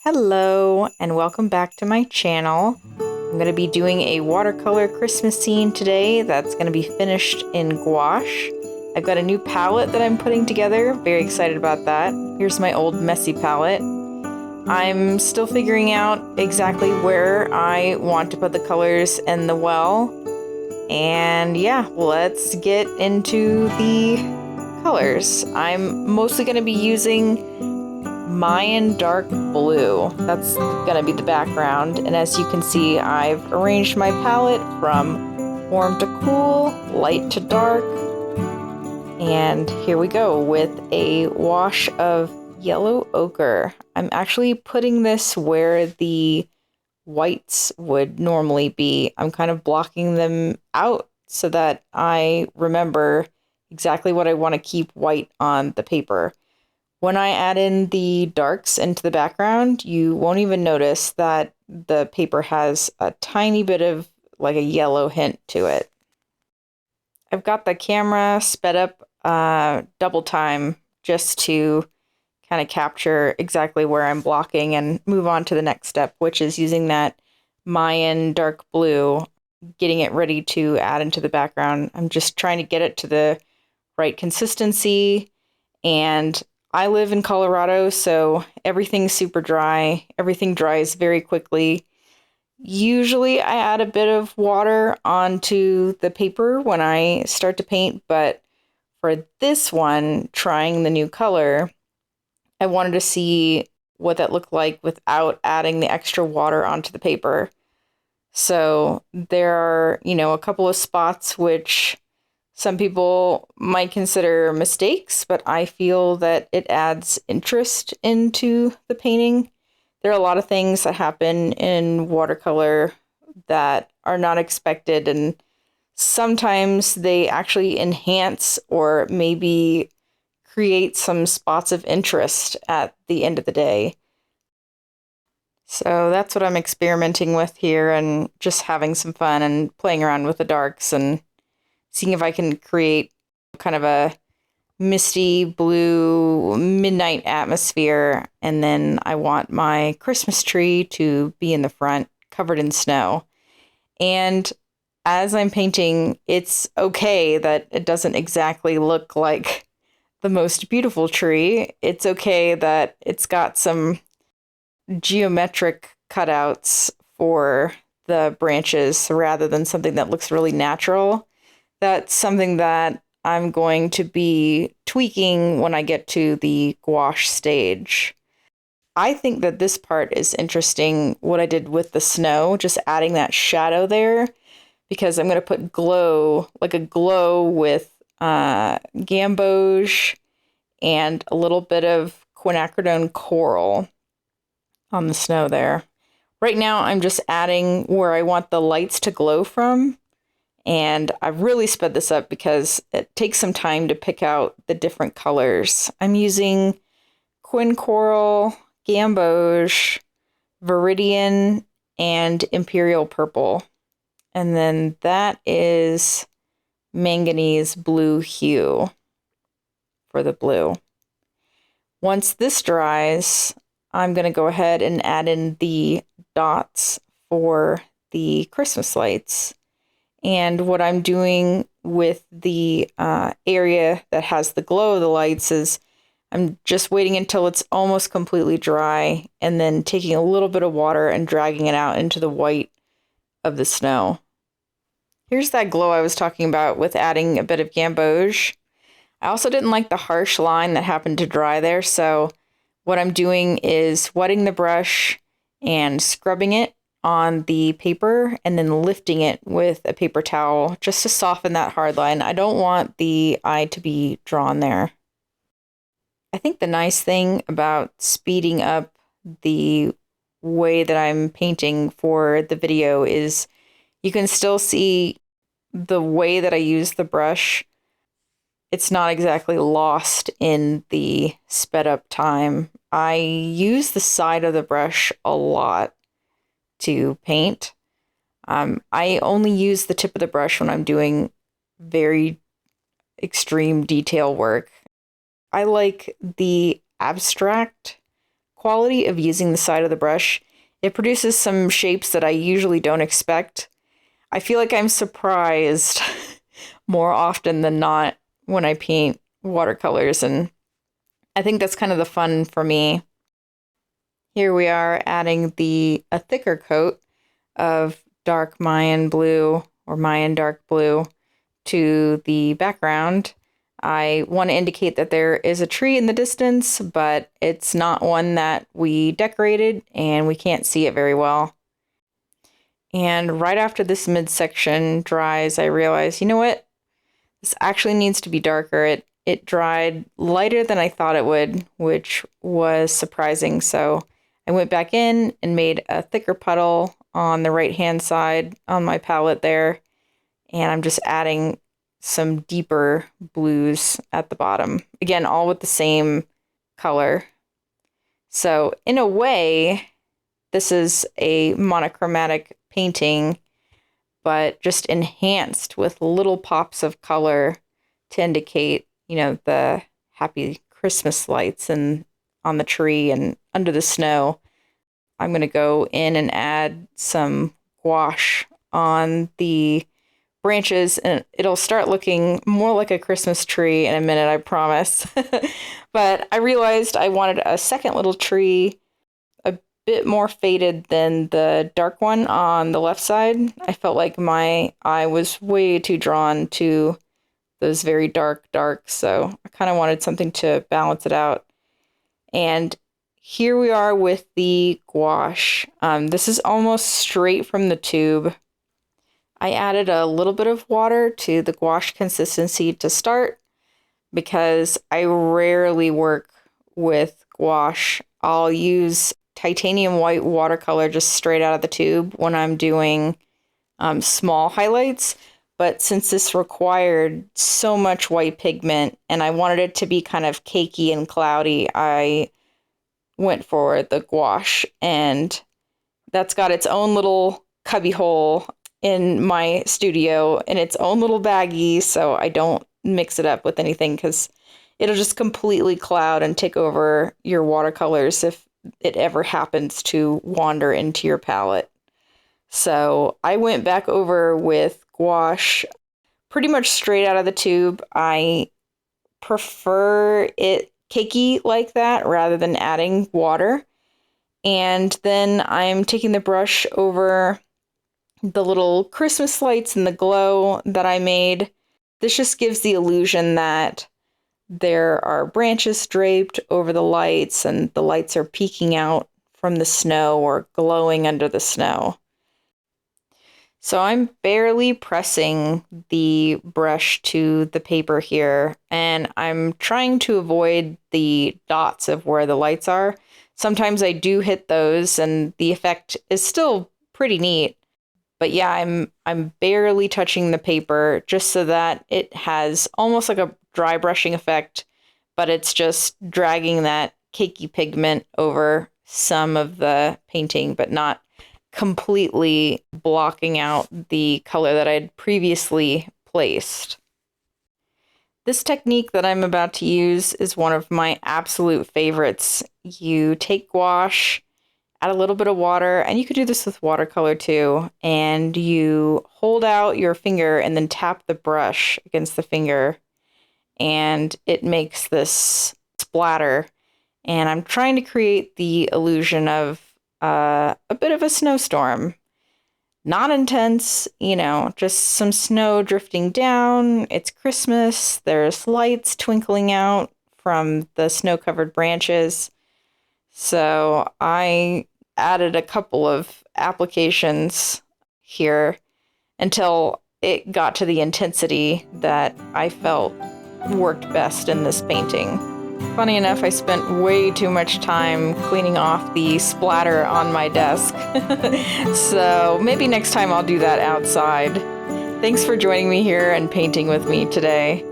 Hello and welcome back to my channel. I'm going to be doing a watercolor Christmas scene today that's going to be finished in gouache. I've got a new palette that I'm putting together, very excited about that. Here's my old messy palette. I'm still figuring out exactly where I want to put the colors in the well. And yeah, let's get into the colors. I'm mostly going to be using Mayan Dark Blue. That's gonna be the background, and as you can see, I've arranged my palette from warm to cool, light to dark, and here we go with a wash of yellow ochre. I'm actually putting this where the whites would normally be. I'm kind of blocking them out so that I remember exactly what I want to keep white on the paper. When I add in the darks into the background, you won't even notice that the paper has a tiny bit of like a yellow hint to it. I've got the camera sped up double time just to kind of capture exactly where I'm blocking and move on to the next step, which is using that Mayan Dark Blue, getting it ready to add into the background. I'm just trying to get it to the right consistency, and I live in Colorado, so everything's super dry. Everything dries very quickly. Usually I add a bit of water onto the paper when I start to paint, but for this one, trying the new color, I wanted to see what that looked like without adding the extra water onto the paper. So there are, a couple of spots which some people might consider mistakes, but I feel that it adds interest into the painting. There are a lot of things that happen in watercolor that are not expected, and sometimes they actually enhance or maybe create some spots of interest at the end of the day. So that's what I'm experimenting with here, and just having some fun and playing around with the darks and seeing if I can create kind of a misty blue midnight atmosphere. And then I want my Christmas tree to be in the front, covered in snow. And as I'm painting, it's okay that it doesn't exactly look like the most beautiful tree. It's okay that it's got some geometric cutouts for the branches rather than something that looks really natural. That's something that I'm going to be tweaking when I get to the gouache stage. I think that this part is interesting, what I did with the snow, just adding that shadow there, because I'm going to put glow, like a glow with gamboge and a little bit of quinacridone coral on the snow there. Right now, I'm just adding where I want the lights to glow from. And I've really sped this up because it takes some time to pick out the different colors. I'm using quin coral, gamboge, viridian, and imperial purple. And then that is manganese blue hue for the blue. Once this dries, I'm going to go ahead and add in the dots for the Christmas lights. And what I'm doing with the area that has the glow of the lights is I'm just waiting until it's almost completely dry and then taking a little bit of water and dragging it out into the white of the snow. Here's that glow I was talking about with adding a bit of gamboge. I also didn't like the harsh line that happened to dry there, so what I'm doing is wetting the brush and scrubbing it on the paper and then lifting it with a paper towel just to soften that hard line. I don't want the eye to be drawn there. I think the nice thing about speeding up the way that I'm painting for the video is you can still see the way that I use the brush. It's not exactly lost in the sped up time. I use the side of the brush a lot to paint. I only use the tip of the brush when I'm doing very extreme detail work. I like the abstract quality of using the side of the brush, it produces some shapes that I usually don't expect. I feel like I'm surprised more often than not when I paint watercolors, and I think that's kind of the fun for me. Here we are adding a thicker coat of dark Mayan blue or Mayan Dark Blue to the background. I want to indicate that there is a tree in the distance, but it's not one that we decorated and we can't see it very well. And right after this midsection dries, I realized, you know what? This actually needs to be darker. It dried lighter than I thought it would, which was surprising. So I went back in and made a thicker puddle on the right-hand side on my palette there. And I'm just adding some deeper blues at the bottom. Again, all with the same color. So in a way, this is a monochromatic painting, but just enhanced with little pops of color to indicate, the happy Christmas lights and on the tree and under the snow. I'm going to go in and add some gouache on the branches, and it'll start looking more like a Christmas tree in a minute, I promise. But I realized I wanted a second little tree a bit more faded than the dark one on the left side. I felt like my eye was way too drawn to those very dark, so I kind of wanted something to balance it out. And here we are with the gouache. This is almost straight from the tube. I added a little bit of water to the gouache consistency to start because I rarely work with gouache. I'll use titanium white watercolor just straight out of the tube when I'm doing small highlights. But since this required so much white pigment and I wanted it to be kind of cakey and cloudy, I went for the gouache, and that's got its own little cubby hole in my studio in its own little baggie, so I don't mix it up with anything because it'll just completely cloud and take over your watercolors if it ever happens to wander into your palette. So I went back over with gouache pretty much straight out of the tube. I prefer it cakey like that rather than adding water. And then I'm taking the brush over the little Christmas lights and the glow that I made. This just gives the illusion that there are branches draped over the lights and the lights are peeking out from the snow or glowing under the snow. So I'm barely pressing the brush to the paper here, and I'm trying to avoid the dots of where the lights are. Sometimes I do hit those and the effect is still pretty neat. But yeah, I'm barely touching the paper just so that it has almost like a dry brushing effect, but it's just dragging that cakey pigment over some of the painting, but not completely blocking out the color that I'd previously placed. This technique that I'm about to use is one of my absolute favorites. You take gouache, add a little bit of water, and you could do this with watercolor too, and you hold out your finger and then tap the brush against the finger, and it makes this splatter. And I'm trying to create the illusion of a bit of a snowstorm. Not intense, just some snow drifting down. It's Christmas. There's lights twinkling out from the snow-covered branches. So I added a couple of applications here until it got to the intensity that I felt worked best in this painting. Funny enough, I spent way too much time cleaning off the splatter on my desk. So maybe next time I'll do that outside. Thanks for joining me here and painting with me today.